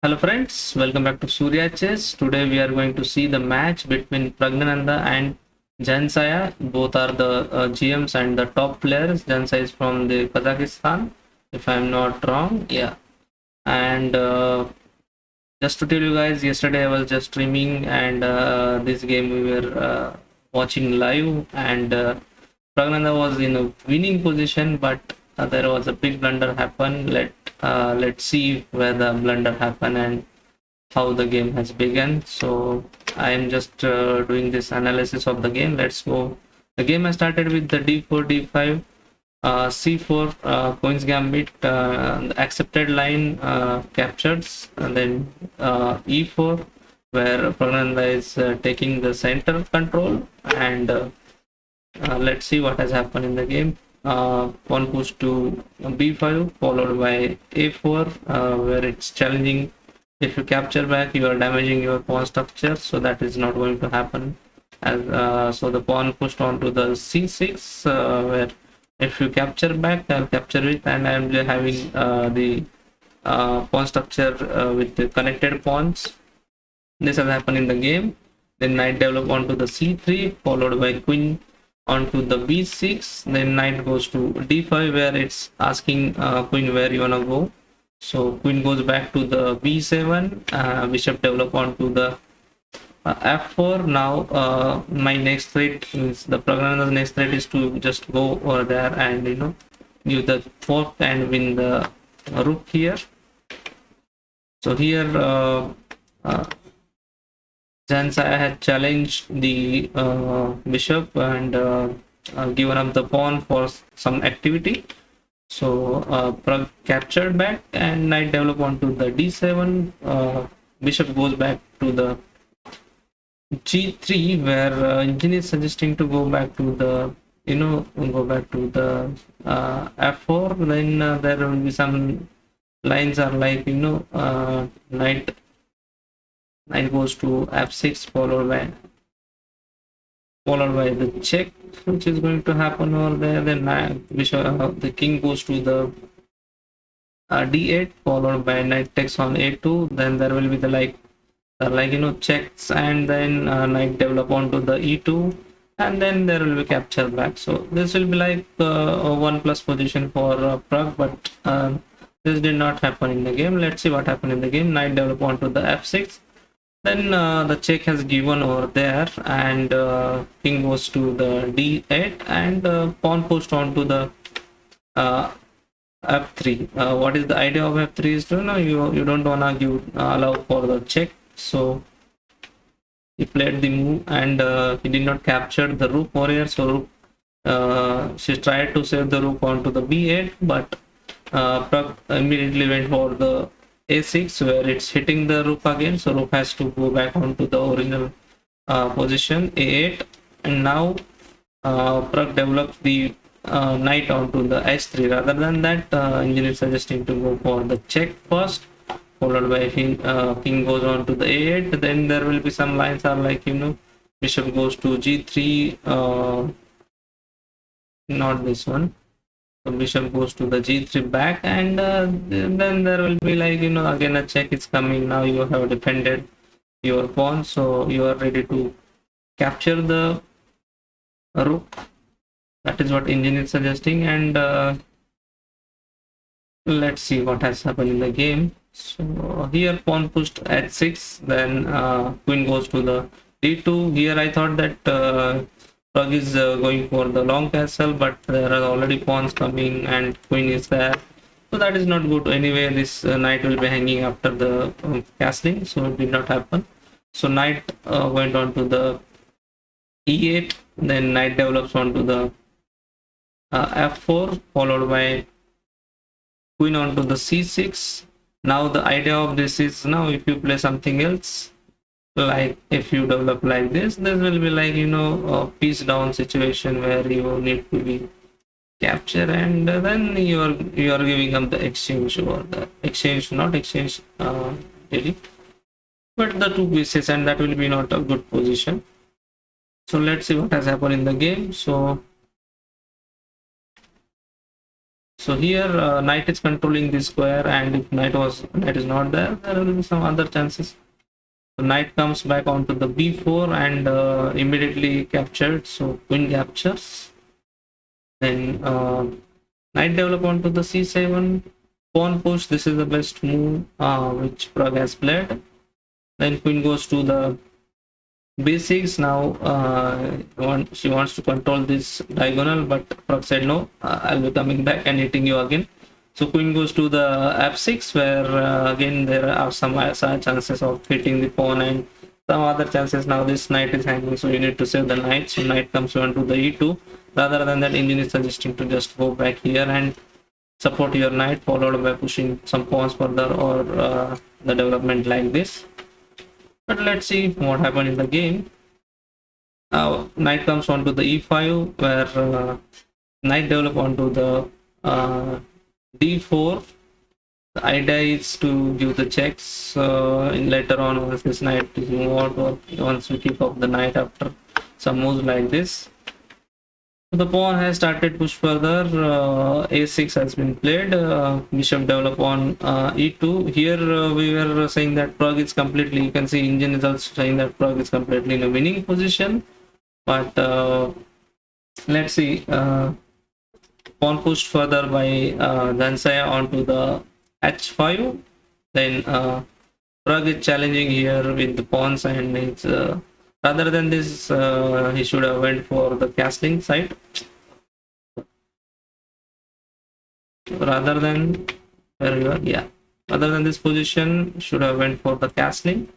Hello friends, welcome back to Surya Chess. Today we are going to see the match between Pragnananda and Jansaya. Both are the GMs and the top players. Jansaya is from the Kazakhstan, if I'm not wrong. Yeah. And just to tell you guys, yesterday I was just streaming and this game we were watching live and Pragnananda was in a winning position, but there was a big blunder happen. Let's see where the blunder happened and how the game has begun. So I am just doing this analysis of the game. Let's go. The game has started with the d4 d5 c4 queen's gambit, the accepted line captures, and then e4 where Pragnanda is taking the center control, and let's see what has happened in the game. Pawn push to b5 followed by a4 where it's challenging. If you capture back, you are damaging your pawn structure, so that is not going to happen. So the pawn pushed on to the c6 where if you capture back, I'll capture it, and I'm having the pawn structure with the connected pawns. This has happened in the game. Then knight develop onto the c3 followed by queen onto the b6. Then knight goes to d5 where it's asking queen where you wanna go. So queen goes back to the b7, bishop develop onto the f4. Now my next threat is the Pragnanda's next threat is to just go over there and give the fork and win the rook here. So here Jansaya had challenged the bishop and given up the pawn for some activity. So Prag captured back and knight develop onto the d7. Bishop goes back to the g3 where engine is suggesting to go back to the f4. Then there will be some lines are like knight goes to f6 followed by the check, which is going to happen over there. Then the king goes to the d8 followed by knight takes on a2. Then there will be the checks, and then knight develop onto the e2, and then there will be capture back. So this will be like a 1+ position for Prag, but this did not happen in the game. Let's see what happened in the game. Knight develop onto the f6. Then the check has given over there, and king goes to the d8, and pawn pushed onto the f3. What is the idea of f3 is to you don't wanna allow for the check. So he played the move, and he did not capture the rook over here. So she tried to save the rook onto the b8, but Prag immediately went for the a6 where it's hitting the rook again. So rook has to go back onto the original position a8, and now Prag developed the knight onto the h3. Rather than that, engine is suggesting to go for the check first, followed by king goes on to the a8. Then there will be some lines are like bishop goes to g3, not this one. So bishop goes to the g3 back, and then there will be like again a check is coming. Now you have defended your pawn, so you are ready to capture the rook. That is what engine is suggesting, and let's see what has happened in the game. So here pawn pushed h6, then queen goes to the d2. Here I thought that Prag is going for the long castle, but there are already pawns coming and queen is there, so that is not good. Anyway, this knight will be hanging after the castling, so it did not happen. So knight went on to the e8, then knight develops onto the f4 followed by queen onto the c6. Now the idea of this is, now if you play something else, like if you develop like this will be like a piece down situation where you need to be capture, and then you are giving up the exchange, or the exchange, not exchange really, but the two pieces, and that will be not a good position. So let's see what has happened in the game. So So here knight is controlling this square, and if knight is not there, there will be some other chances. So knight comes back onto the b4 and immediately captured. So queen captures. Then knight develop onto the c7, pawn push. This is the best move which Pragg has played. Then queen goes to the b6. Now she wants to control this diagonal, but Pragg said no, I'll be coming back and hitting you again. So queen goes to the f6, where again there are some chances of hitting the pawn and some other chances. Now this knight is hanging, so you need to save the knight. So knight comes on to the e2. Rather than that, engine is suggesting to just go back here and support your knight, followed by pushing some pawns further, or the development like this. But let's see what happened in the game. Knight comes onto the e5, where knight develop onto the d4. The idea is to give the checks later on once this knight is moved out, or once we kick off the knight after some moves like this. The pawn has started push further. A6 has been played. Bishop develop on e2. Here we were saying that Pragg is completely, you can see engine is also saying that Pragg is completely in a winning position. But let's see. Pawn pushed further by Jansaya onto the h5. Then Pragg is challenging here with the pawns, and it's rather than this, he should have went for the castling side. Rather than rather than this position, should have went for the castling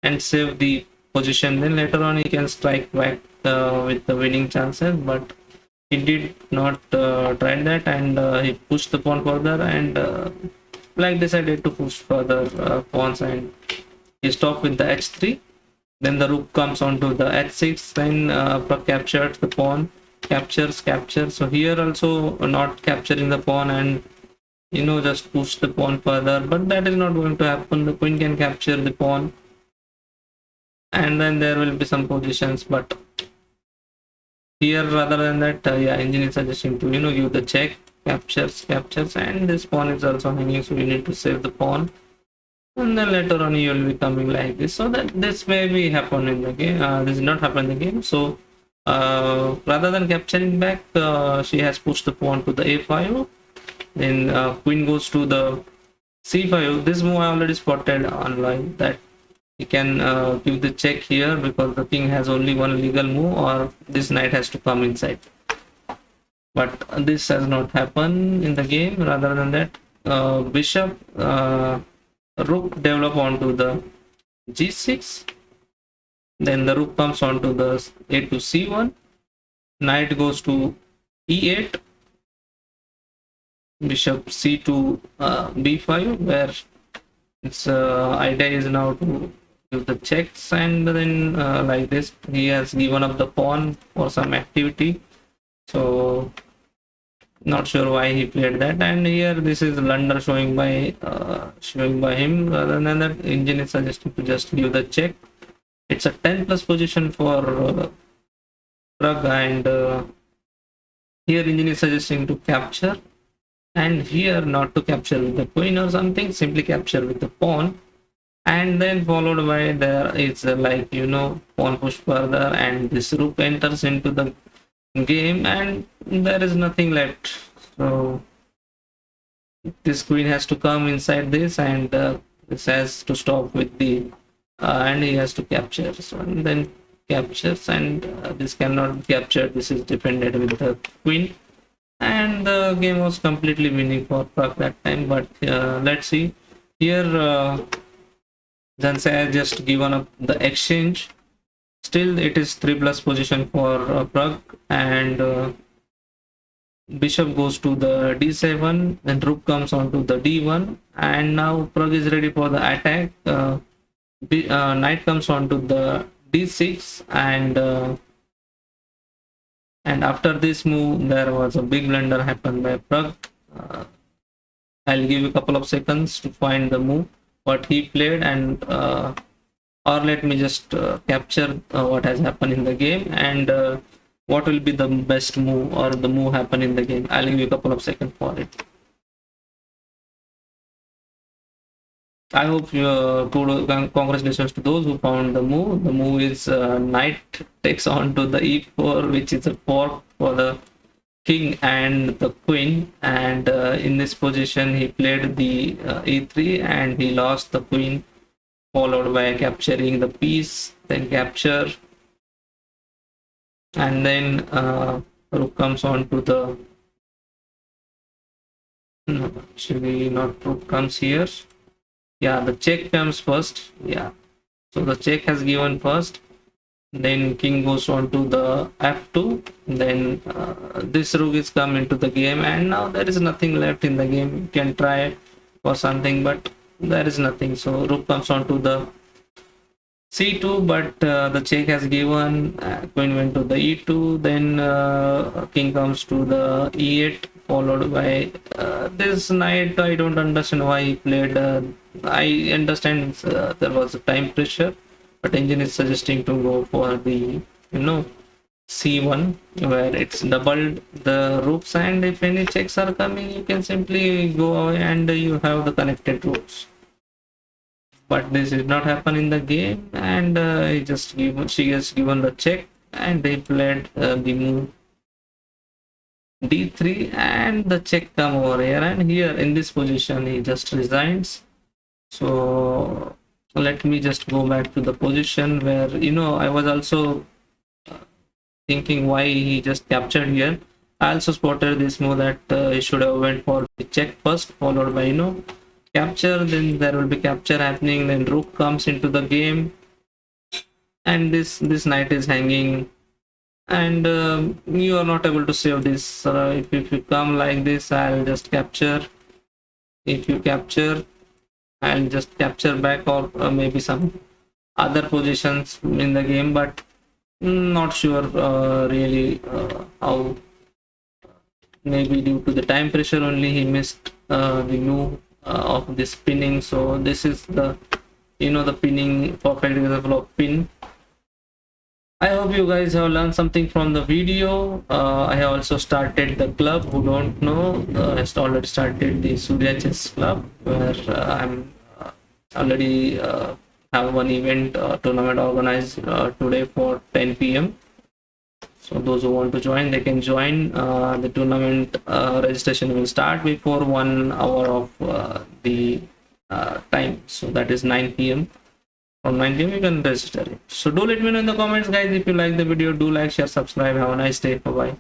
and save the position. Then later on, he can strike back with the winning chances, but he did not try that, and he pushed the pawn further, and Black decided to push further pawns, and he stopped with the h3. Then the rook comes onto the h6. Then Pragg captures the pawn, captures. So here also not capturing the pawn, and just push the pawn further, but that is not going to happen. The queen can capture the pawn, and then there will be some positions, but here rather than that, engine is suggesting to give the check. Captures, and this pawn is also hanging, so you need to save the pawn. And then later on you will be coming like this, so that this may be happen in the game. This did not happen in the game. So rather than capturing back, she has pushed the pawn to the a5. Then queen goes to the c5. This move I already spotted online, that you can give the check here, because the king has only one legal move, or this knight has to come inside. But this has not happened in the game. Rather than that, bishop rook develop onto the g6. Then the rook comes onto the a to c1. Knight goes to e8. Bishop c to b5, where its idea is now to give the checks, and then like this, he has given up the pawn for some activity. So not sure why he played that, and here this is blunder showing by him. Rather than that, engine is suggesting to just give the check. It's a 10+ position for Pragg, and here engine is suggesting to capture, and here not to capture with the queen or something, simply capture with the pawn, and then followed by there is pawn push further, and this rook enters into the game, and there is nothing left. So this queen has to come inside this, and this has to stop with the and he has to capture. So and then captures, and this cannot be captured. This is defended with the queen, and the game was completely winning for Pragg that time. But let's see here, Jansaya just given up the exchange. Still it is 3+ position for Pragg, and bishop goes to the d7, then rook comes onto the d1, and now Pragg is ready for the attack. Knight comes onto the d6, and after this move there was a big blunder happened by Pragg. I'll give you a couple of seconds to find the move what he played, and or let me just capture what has happened in the game, and what will be the best move or the move happen in the game. I'll give you a couple of seconds for it. I hope you congratulations to those who found the move. The move is knight takes on to the e4, which is a fork for the king and the queen. And in this position, he played the e3 and he lost the queen, followed by capturing the piece, then capture, and then rook comes on to the. No, actually, not rook comes here. Yeah, the check comes first. Yeah, so the check has given first, then king goes on to the f2, then this rook is come into the game, and now there is nothing left in the game. You can try for something, but there is nothing. So rook comes on to the c2, but the check has given, queen went to the e2, then king comes to the e8, followed by this knight. I don't understand why he played. I understand there was a time pressure, but engine is suggesting to go for the, c1, where it's doubled the rooks, and if any checks are coming, you can simply go away and you have the connected rooks. But this did not happen in the game, and she has given the check, and they played the move d3, and the check come over here, and here in this position he just resigns. So let me just go back to the position where, I was also thinking why he just captured here. I also spotted this move that he should have went for the check first, followed by, capture, then there will be capture happening, then rook comes into the game, and this knight is hanging, and you are not able to save this. If you come like this, I'll just capture. If you capture, I'll just capture back, or maybe some other positions in the game, but not sure really how. Maybe due to the time pressure only he missed the move of the spinning. So this is the, the pinning, perfect example of pin. I hope you guys have learned something from the video. I have also started the club. Who don't know, I already started the Surya Chess Club, where I'm already have one event tournament organized today for 10 p.m. So those who want to join, they can join. The tournament registration will start before 1 hour of the time. So that is 9 p.m. From 9 p.m. you can register it. So do let me know in the comments, guys, if you like the video. Do like, share, subscribe. Have a nice day. Bye bye.